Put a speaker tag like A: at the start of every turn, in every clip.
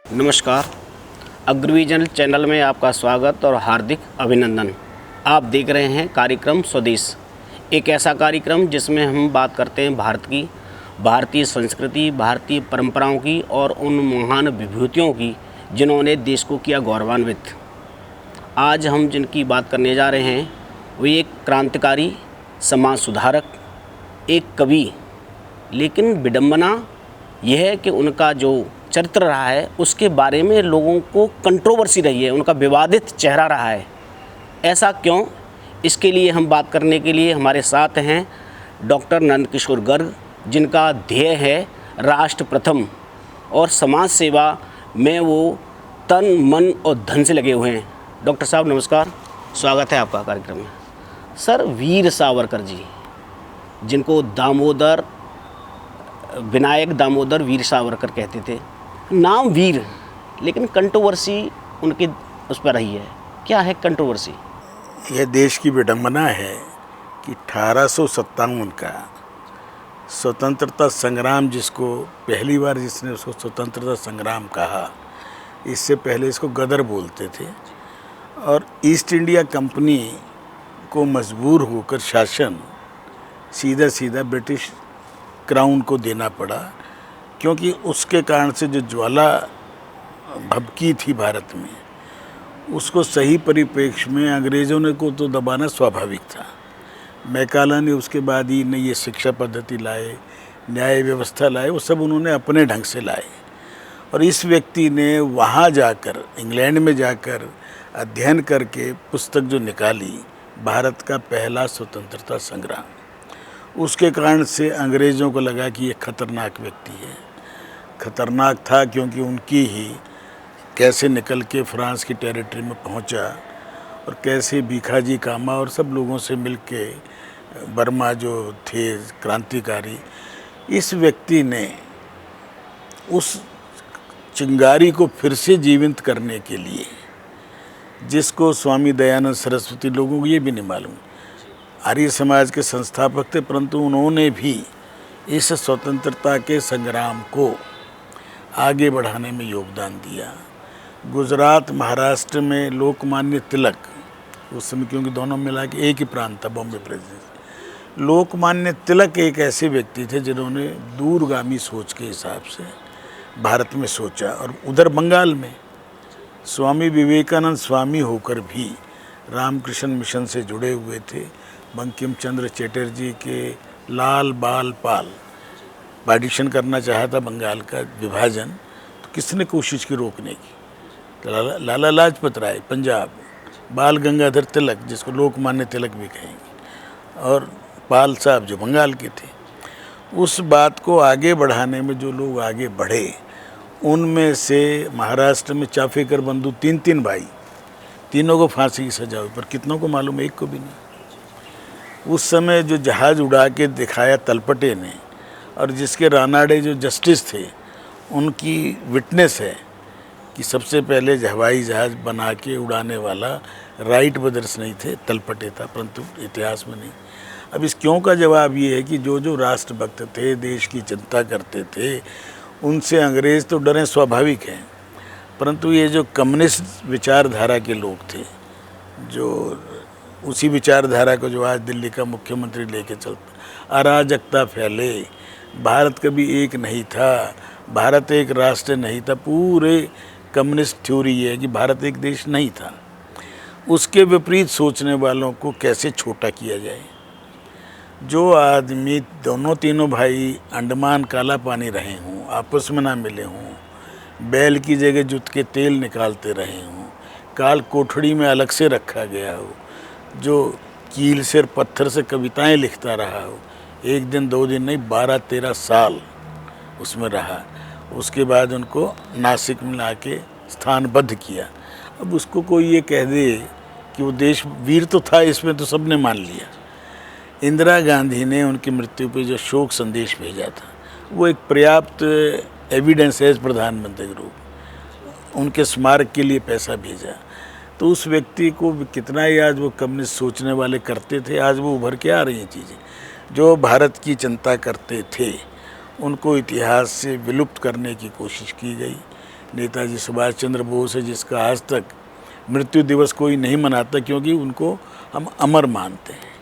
A: नमस्कार। अग्रविजन चैनल में आपका स्वागत और हार्दिक अभिनंदन। आप देख रहे हैं कार्यक्रम स्वदेश, एक ऐसा कार्यक्रम जिसमें हम बात करते हैं भारत की, भारतीय संस्कृति, भारतीय परंपराओं की और उन महान विभूतियों की जिन्होंने देश को किया गौरवान्वित। आज हम जिनकी बात करने जा रहे हैं वे एक क्रांतिकारी, समाज सुधारक, एक कवि, लेकिन विडंबना यह है कि उनका जो चरित्र रहा है उसके बारे में लोगों को कंट्रोवर्सी रही है, उनका विवादित चेहरा रहा है। ऐसा क्यों? इसके लिए हम बात करने के लिए हमारे साथ हैं डॉक्टर नंदकिशोर गर्ग, जिनका ध्येय है राष्ट्र प्रथम और समाज सेवा में वो तन मन और धन से लगे हुए हैं। डॉक्टर साहब नमस्कार, स्वागत है आपका कार्यक्रम में। सर, वीर सावरकर जी, जिनको विनायक दामोदर वीर सावरकर कहते थे, नाम वीर, लेकिन कंट्रोवर्सी उनके उस पर रही है। क्या है कंट्रोवर्सी?
B: यह देश की विडंबना है कि 1857 का स्वतंत्रता संग्राम, जिसको पहली बार जिसने उसको स्वतंत्रता संग्राम कहा, इससे पहले इसको गदर बोलते थे, और ईस्ट इंडिया कंपनी को मजबूर होकर शासन सीधा सीधा ब्रिटिश क्राउन को देना पड़ा, क्योंकि उसके कारण से जो ज्वाला भभकी थी भारत में, उसको सही परिप्रेक्ष्य में अंग्रेज़ों ने को तो दबाना स्वाभाविक था। मैकाला ने उसके बाद ही ने ये शिक्षा पद्धति लाए, न्याय व्यवस्था लाए, वो सब उन्होंने अपने ढंग से लाए। और इस व्यक्ति ने वहाँ जाकर, इंग्लैंड में जाकर अध्ययन करके पुस्तक जो निकाली, भारत का पहला स्वतंत्रता संग्राम, उसके कारण से अंग्रेज़ों को लगा कि ये खतरनाक व्यक्ति है। खतरनाक था क्योंकि उनकी ही कैसे निकल के फ्रांस की टेरिटरी में पहुंचा और कैसे भीखाजी कामा और सब लोगों से मिलके बर्मा जो थे क्रांतिकारी, इस व्यक्ति ने उस चिंगारी को फिर से जीवित करने के लिए, जिसको स्वामी दयानंद सरस्वती, लोगों को ये भी नहीं मालूम, आर्य समाज के संस्थापक थे, परंतु उन्होंने भी इस स्वतंत्रता के संग्राम को आगे बढ़ाने में योगदान दिया। गुजरात, महाराष्ट्र में लोकमान्य तिलक, उस समय क्योंकि दोनों मिला के एक ही प्रांत था, बॉम्बे प्रेसिडेंसी, लोकमान्य तिलक एक ऐसे व्यक्ति थे जिन्होंने दूरगामी सोच के हिसाब से भारत में सोचा। और उधर बंगाल में स्वामी विवेकानंद स्वामी होकर भी रामकृष्ण मिशन से जुड़े हुए थे। बंकिम चंद्र चटर्जी के लाल बाल पाल पार्टीशन करना चाहा था बंगाल का विभाजन, तो किसने कोशिश की रोकने की? तो लाला लाजपत राय पंजाब, बाल गंगाधर तिलक, जिसको लोकमान्य तिलक भी कहेंगे, और पाल साहब जो बंगाल के थे। उस बात को आगे बढ़ाने में जो लोग आगे बढ़े, उनमें से महाराष्ट्र में चाफेकर बंधु, तीन भाई, तीनों को फांसी की सजा हुई, पर कितनों को मालूम? एक को भी नहीं। उस समय जो जहाज़ उड़ा के दिखाया तलपटे ने, और जिसके रानाडे जो जस्टिस थे, उनकी विटनेस है कि सबसे पहले हवाई जहाज़ बना के उड़ाने वाला राइट ब्रदर्स नहीं थे, तलपटे था, परंतु इतिहास में नहीं। अब इस क्यों का जवाब ये है कि जो राष्ट्रभक्त थे, देश की चिंता करते थे, उनसे अंग्रेज़ तो डरे, स्वाभाविक है, परंतु ये जो कम्युनिस्ट विचारधारा के लोग थे, जो उसी विचारधारा को जो आज दिल्ली का मुख्यमंत्री लेके चलता, अराजकता फैले, भारत कभी एक नहीं था, भारत एक राष्ट्र नहीं था, पूरे कम्युनिस्ट थ्योरी ये है कि भारत एक देश नहीं था। उसके विपरीत सोचने वालों को कैसे छोटा किया जाए। जो आदमी, दोनों तीनों भाई अंडमान काला पानी रहे हों, आपस में ना मिले हों, बैल की जगह जुत के तेल निकालते रहे हों, काल कोठड़ी में अलग से रखा गया हो, जो कील से पत्थर से कविताएं लिखता रहा हो, एक दिन 2 दिन नहीं, 12-13 साल उसमें रहा, उसके बाद उनको नासिक में ला के स्थानबद्ध किया। अब उसको कोई ये कह दे कि वो देश वीर तो था, इसमें तो सबने मान लिया। इंदिरा गांधी ने उनकी मृत्यु पे जो शोक संदेश भेजा था, वो एक पर्याप्त एविडेंस है प्रधानमंत्री के रूप, उनके स्मारक के लिए पैसा भेजा। तो उस व्यक्ति को कितना ही आज वो कम्युनिस्ट सोचने वाले करते थे, आज वो उभर के आ रही हैं चीज़ें। जो भारत की चिंता करते थे, उनको इतिहास से विलुप्त करने की कोशिश की गई। नेताजी सुभाष चंद्र बोस है, जिसका आज तक मृत्यु दिवस कोई नहीं मनाता, क्योंकि उनको हम अमर मानते हैं।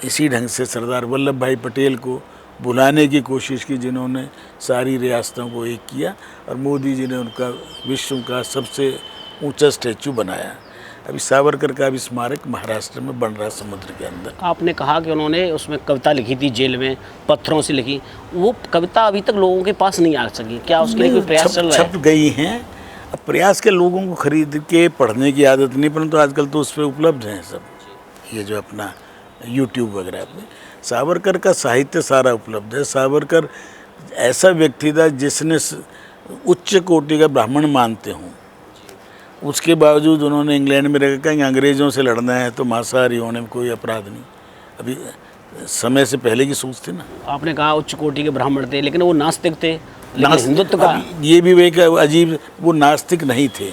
B: इसी ढंग से सरदार वल्लभ भाई पटेल को बुलाने की कोशिश की, जिन्होंने सारी रियासतों को एक किया, और मोदी जी ने उनका विश्व का सबसे ऊंचा स्टैचू बनाया। अभी सावरकर का भी स्मारक महाराष्ट्र में बन रहा है, समुद्र के अंदर।
A: आपने कहा कि उन्होंने उसमें कविता लिखी थी, जेल में पत्थरों से लिखी, वो कविता अभी तक लोगों के पास नहीं आ सकी, क्या उसके लिए कोई प्रयास चल रहा है?
B: छप गई हैं। अब प्रयास के लोगों को खरीद के पढ़ने की आदत नहीं, परंतु आजकल तो उस पर उपलब्ध हैं सब, ये जो अपना यूट्यूब वगैरह पे सावरकर का साहित्य सारा उपलब्ध है। सावरकर ऐसा व्यक्ति था जिसने उच्च कोटि का ब्राह्मण मानते हों, उसके बावजूद उन्होंने इंग्लैंड में रह कर अंग्रेज़ों से लड़ना है तो मांसाहारी होने में कोई अपराध नहीं। अभी समय से पहले की सोच थी ना।
A: आपने कहा उच्च कोटि के ब्राह्मण थे, लेकिन वो नास्तिक थे, लेकिन हिंदुत्व का
B: ये भी एक अजीब, वो नास्तिक नहीं थे,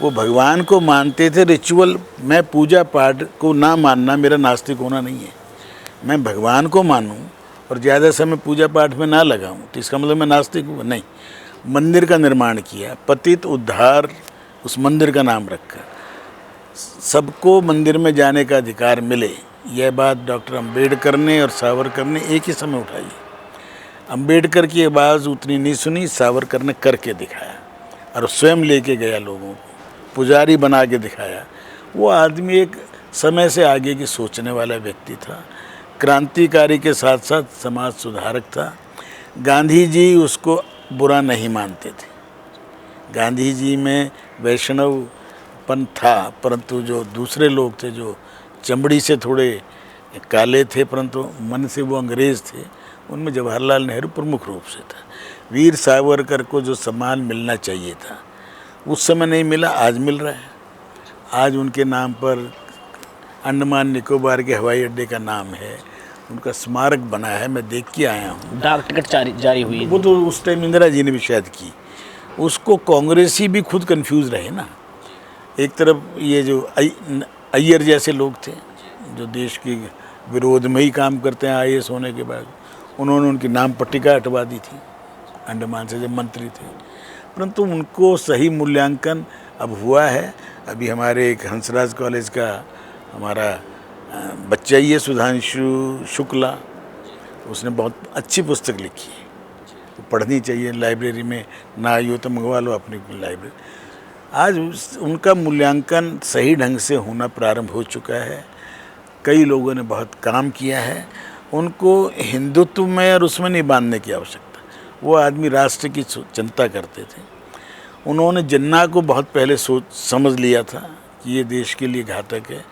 B: वो भगवान को मानते थे। रिचुअल में पूजा पाठ को ना मानना मेरा नास्तिक होना नहीं है। मैं भगवान को मानूं और ज़्यादा समय पूजा पाठ में ना लगाऊं तो इसका मतलब मैं नास्तिक हूँ? नहीं। मंदिर का निर्माण किया, पतित उद्धार उस मंदिर का नाम रखा, सबको मंदिर में जाने का अधिकार मिले, यह बात डॉक्टर अंबेडकर ने और सावरकर ने एक ही समय उठाई। अंबेडकर की आवाज़ उतनी नहीं सुनी, सावरकर ने करके दिखाया और स्वयं लेके गया लोगों को, पुजारी बना के दिखाया। वो आदमी एक समय से आगे की सोचने वाला व्यक्ति था, क्रांतिकारी के साथ साथ समाज सुधारक था। गांधी जी उसको बुरा नहीं मानते थे। गांधी जी में वैष्णवपन था, परंतु जो दूसरे लोग थे जो चमड़ी से थोड़े काले थे परंतु मन से वो अंग्रेज़ थे, उनमें जवाहरलाल नेहरू प्रमुख रूप से था। वीर सावरकर को जो सम्मान मिलना चाहिए था उस समय नहीं मिला, आज मिल रहा है। आज उनके नाम पर अंडमान निकोबार के हवाई अड्डे का नाम है, उनका स्मारक बना है, मैं देख के आया हूँ।
A: डाक टिकट जारी हुई,
B: वो तो उस टाइम इंदिरा जी ने भी शायद की। उसको कांग्रेसी भी खुद कंफ्यूज रहे ना। एक तरफ ये जो अय्यर जैसे लोग थे जो देश के विरोध में ही काम करते हैं IAS होने के बाद, उन्होंने उनकी नाम पट्टिका हटवा दी थी अंडमान से जब मंत्री थे, परंतु उनको सही मूल्यांकन अब हुआ है। अभी हमारे एक हंसराज कॉलेज का हमारा बच्चा ही है सुधांशु शुक्ला, उसने बहुत अच्छी पुस्तक लिखी है, तो पढ़नी चाहिए। लाइब्रेरी में ना आई हो तो मंगवा लो अपनी लाइब्रेरी। आज उनका मूल्यांकन सही ढंग से होना प्रारंभ हो चुका है। कई लोगों ने बहुत काम किया है, उनको हिंदुत्व में और उसमें नहीं बांधने की आवश्यकता। वो आदमी राष्ट्र की चिंता करते थे। उन्होंने जिन्ना को बहुत पहले समझ लिया था कि ये देश के लिए घातक है,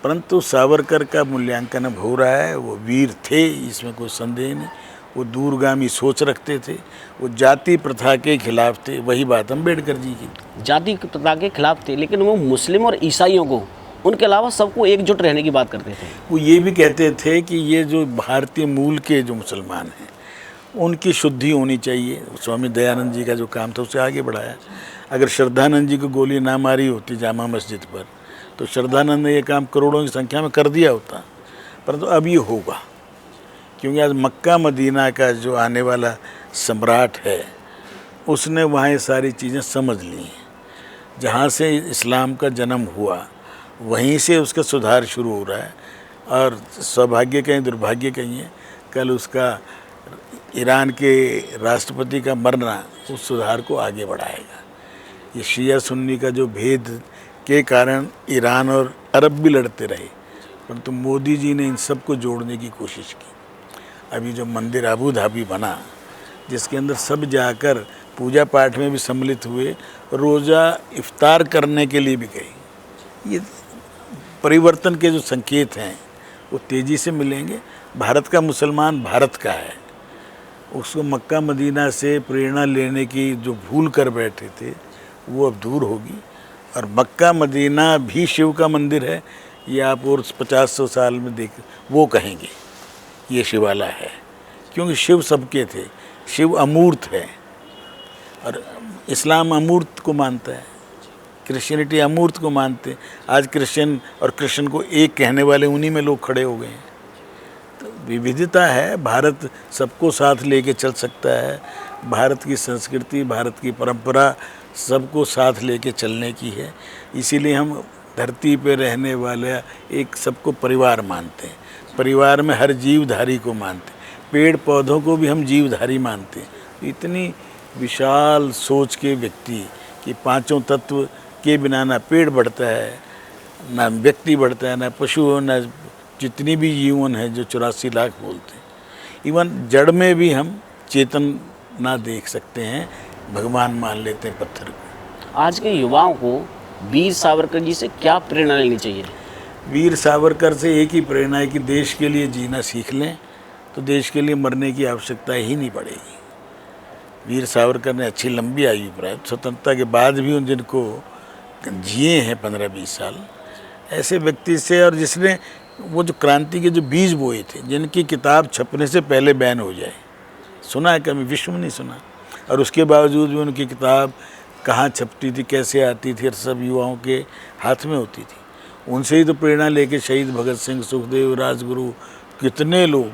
B: परंतु सावरकर का मूल्यांकन अब हो रहा है। वो वीर थे, इसमें कोई संदेह नहीं। वो दूरगामी सोच रखते थे, वो जाति प्रथा के खिलाफ थे। वही बात अम्बेडकर जी की,
A: जाति प्रथा के खिलाफ थे, लेकिन वो मुस्लिम और ईसाइयों को, उनके अलावा सबको एकजुट रहने की बात करते थे।
B: वो ये भी कहते थे कि ये जो भारतीय मूल के जो मुसलमान हैं उनकी शुद्धि होनी चाहिए। स्वामी दयानंद जी का जो काम था उसे आगे बढ़ाया। अगर श्रद्धानंद जी को गोली ना मारी होती जामा मस्जिद पर तो श्रद्धानंद ने ये काम करोड़ों की संख्या में कर दिया होता, परंतु अब ये होगा, क्योंकि आज मक्का मदीना का जो आने वाला सम्राट है उसने वहाँ ये सारी चीज़ें समझ ली हैं। जहाँ से इस्लाम का जन्म हुआ वहीं से उसका सुधार शुरू हो रहा है, और सौभाग्य कहीं दुर्भाग्य कहीं है, कल उसका ईरान के राष्ट्रपति का मरना उस सुधार को आगे बढ़ाएगा। ये शिया सुन्नी का जो भेद के कारण ईरान और अरब भी लड़ते रहे, परंतु मोदी जी ने इन सबको जोड़ने की कोशिश की। अभी जो मंदिर अबू धाबी बना, जिसके अंदर सब जाकर पूजा पाठ में भी सम्मिलित हुए, रोज़ा इफ्तार करने के लिए भी गए, ये परिवर्तन के जो संकेत हैं वो तेज़ी से मिलेंगे। भारत का मुसलमान भारत का है, उसको मक्का मदीना से प्रेरणा लेने की जो भूल कर बैठे थे वो अब दूर होगी। और मक्का मदीना भी शिव का मंदिर है, ये आप और 50-100 साल में देख वो कहेंगे ये शिवाला है, क्योंकि शिव सबके थे। शिव अमूर्त है और इस्लाम अमूर्त को मानता है, क्रिश्चियनिटी अमूर्त को मानते। आज क्रिश्चियन और कृष्ण को एक कहने वाले उन्हीं में लोग खड़े हो गए हैं। तो विविधता है। भारत सबको साथ लेके चल सकता है। भारत की संस्कृति, भारत की परंपरा सबको साथ लेके चलने की है। इसीलिए हम धरती पे रहने वाले एक सबको परिवार मानते हैं। परिवार में हर जीवधारी को मानते हैं। पेड़ पौधों को भी हम जीवधारी मानते हैं। इतनी विशाल सोच के व्यक्ति कि पांचों तत्व के बिना ना पेड़ बढ़ता है, ना व्यक्ति बढ़ता है, ना पशु, ना जितनी भी जीवन है जो 84 लाख बोलते हैं। इवन जड़ में भी हम चेतन ना देख सकते हैं, भगवान मान लेते हैं पत्थर को।
A: आज के युवाओं को वीर सावरकर जी से क्या प्रेरणा लेनी चाहिए?
B: वीर सावरकर से एक ही प्रेरणा है कि देश के लिए जीना सीख लें तो देश के लिए मरने की आवश्यकता ही नहीं पड़ेगी। वीर सावरकर ने अच्छी लंबी आयु प्राप्त, स्वतंत्रता के बाद भी उन जिनको जिए हैं 15-20 साल, ऐसे व्यक्ति से, और जिसने वो जो क्रांति के जो बीज बोए थे, जिनकी किताब छपने से पहले बैन हो जाए, सुना है कभी? विश्व में नहीं सुना। और उसके बावजूद भी उनकी किताब कहाँ छपती थी, कैसे आती थी, सब युवाओं के हाथ में होती थी। उनसे ही तो प्रेरणा लेके शहीद भगत सिंह, सुखदेव, राजगुरु, कितने लोग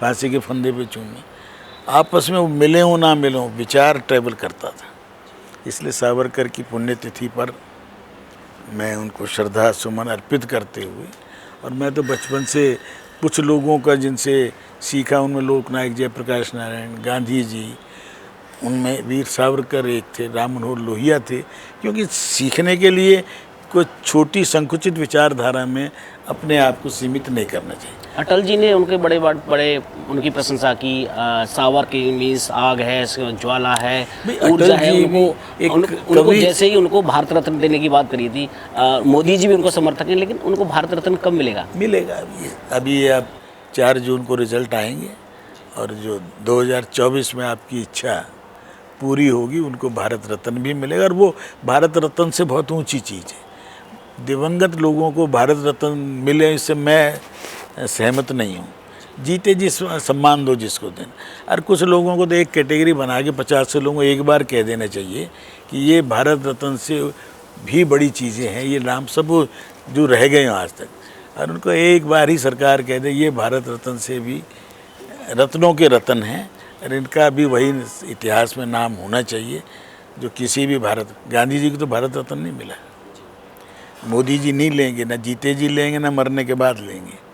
B: फांसी के फंदे पे चूमे। आपस में वो मिले हो ना मिले हो, विचार ट्रैवल करता था। इसलिए सावरकर की पुण्यतिथि पर मैं उनको श्रद्धा सुमन अर्पित करते हुए, और मैं तो बचपन से कुछ लोगों का जिनसे सीखा, उनमें लोकनायक जयप्रकाश नारायण, गांधी जी, उनमें वीर सावरकर एक थे, राम मनोहर लोहिया थे। क्योंकि सीखने के लिए कोई छोटी संकुचित विचारधारा में अपने आप को सीमित नहीं करना चाहिए।
A: अटल जी ने उनके बड़े उनकी प्रशंसा की। सावर की मीन्स आग है, ज्वाला है, ऊर्जा है। उनको जैसे ही उनको भारत रत्न देने की बात करी थी, मोदी जी भी उनको समर्थक हैं, लेकिन उनको भारत रत्न कब मिलेगा?
B: मिलेगा अभी अब 4 जून को रिजल्ट आएंगे, और जो 2024 में आपकी इच्छा पूरी होगी, उनको भारत रत्न भी मिलेगा। और वो भारत रत्न से बहुत ऊंची चीज़ है। दिवंगत लोगों को भारत रत्न मिले, इससे मैं सहमत नहीं हूँ। जीते जिस सम्मान दो जिसको देना। और कुछ लोगों को तो एक कैटेगरी बना के 50 से लोगों को एक बार कह देना चाहिए कि ये भारत रत्न से भी बड़ी चीज़ें हैं, ये नाम सब जो रह गए हैं आज तक, और उनको एक बार ही सरकार कह दे ये भारत रत्न से भी रत्नों के रत्न हैं, और इनका भी वही इतिहास में नाम होना चाहिए जो किसी भी गांधी जी को तो भारत रत्न नहीं मिला। मोदी जी नहीं लेंगे, ना जीते जी लेंगे, ना मरने के बाद लेंगे।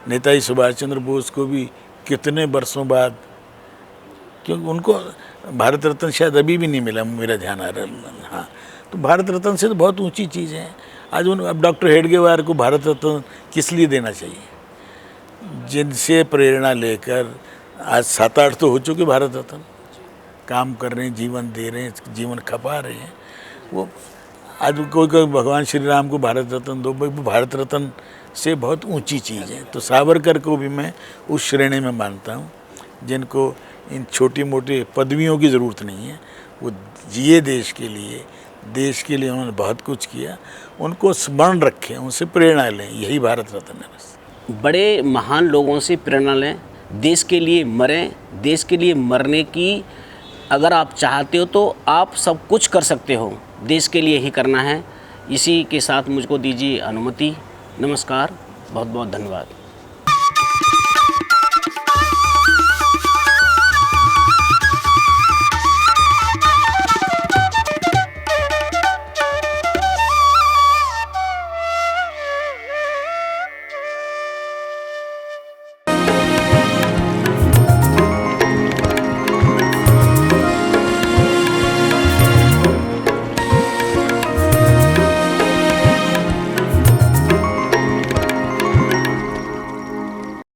B: नेताजी सुभाष चंद्र बोस को भी कितने वर्षों बाद, क्योंकि उनको भारत रत्न शायद अभी भी नहीं मिला, मेरा ध्यान आ रहा है। हाँ, तो भारत रत्न से तो बहुत ऊंची चीज़ है। आज अब डॉक्टर हेडगेवार को भारत रत्न किस लिए देना चाहिए? जिनसे प्रेरणा लेकर आज 7-8 तो हो चुके भारत रत्न, काम कर रहे हैं, जीवन दे रहे हैं, जीवन खपा रहे हैं। वो आज कोई भगवान श्री राम को भारत रत्न दो, भारत रत्न से बहुत ऊंची चीज़ है। तो सावरकर को भी मैं उस श्रेणी में मानता हूँ जिनको इन छोटी मोटी पदवियों की ज़रूरत नहीं है। वो जिए देश के लिए उन्होंने बहुत कुछ किया। उनको स्मरण रखें, उनसे प्रेरणा लें, यही भारत रत्न है बस।
A: बड़े महान लोगों से प्रेरणा लें, देश के लिए मरें। देश के लिए मरने की अगर आप चाहते हो तो आप सब कुछ कर सकते हो, देश के लिए ही करना है। इसी के साथ मुझको दीजिए अनुमति। नमस्कार, बहुत बहुत धन्यवाद।